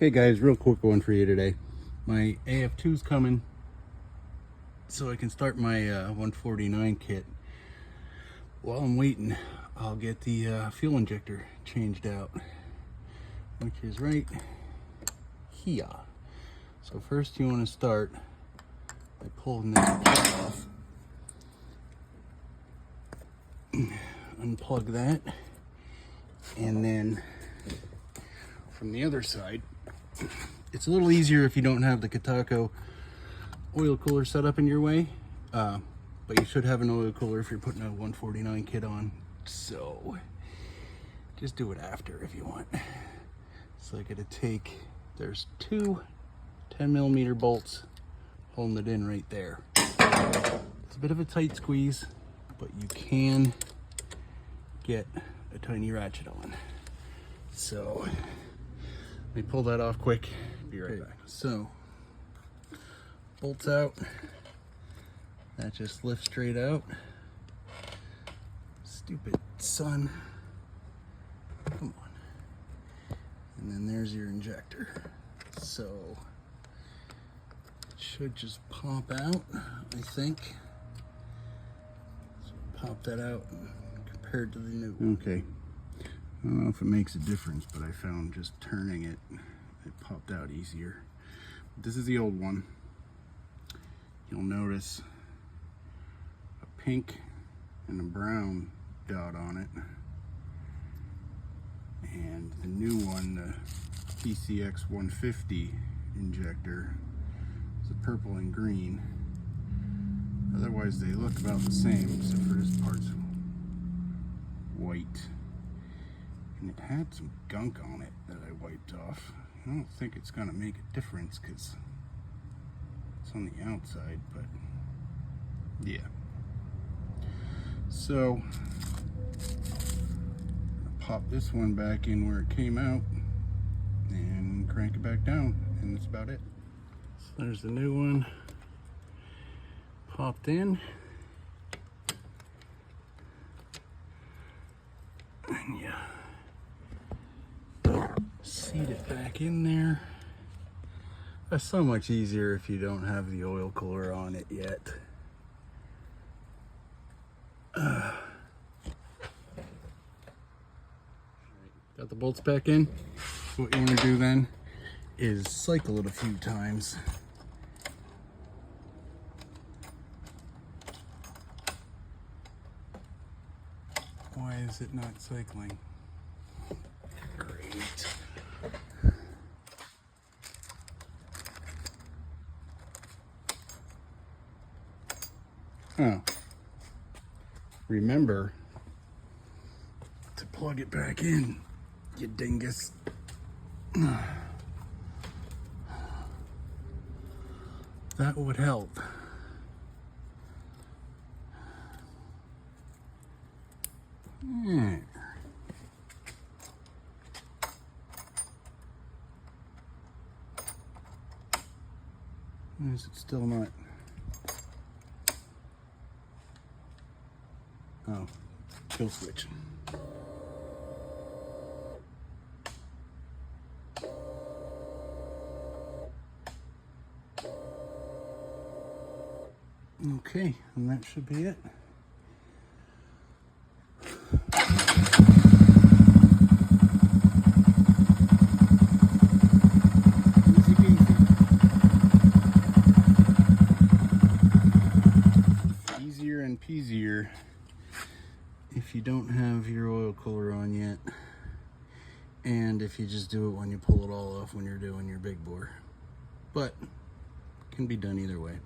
Okay guys, real quick one for you today. My AF2's coming, so I can start my 149 kit. While I'm waiting, I'll get the fuel injector changed out, which is right here. So first you want to start by pulling this plug off. Unplug that, and then from the other side, it's a little easier if you don't have the Katako oil cooler set up in your way, but you should have an oil cooler if you're putting a 149 kit on, so just do it after if you want. So I gotta take, there's two 10mm bolts holding it in right there. It's a bit of a tight squeeze, but you can get a tiny ratchet on. So let me pull that off quick, be right back. So, bolts out, that just lifts straight out. Stupid sun, come on. And then there's your injector. So, it should just pop out, I think. So pop that out compared to the new. Okay. I don't know if it makes a difference, but I found just turning it, it popped out easier. This is the old one. You'll notice a pink and a brown dot on it. And the new one, the PCX 150 injector, is a purple and green. Otherwise they look about the same, except for this part's white. And it had some gunk on it that I wiped off. I don't think it's gonna make a difference because it's on the outside, but yeah. So I'll pop this one back in where it came out and crank it back down, and that's about it. So there's the new one popped in. And yeah, seat it back in there. That's so much easier if you don't have the oil cooler on it yet. Got the bolts back in. What you want to do then is cycle it a few times. Why is it not cycling? Great. Oh, remember to plug it back in, you dingus. That would help. Yeah. Why is it still not? Oh, kill switch. Okay, and that should be it. Easy peasy. Easier and peasier if you don't have your oil cooler on yet, and if you just do it when you pull it all off when you're doing your big bore. But can be done either way.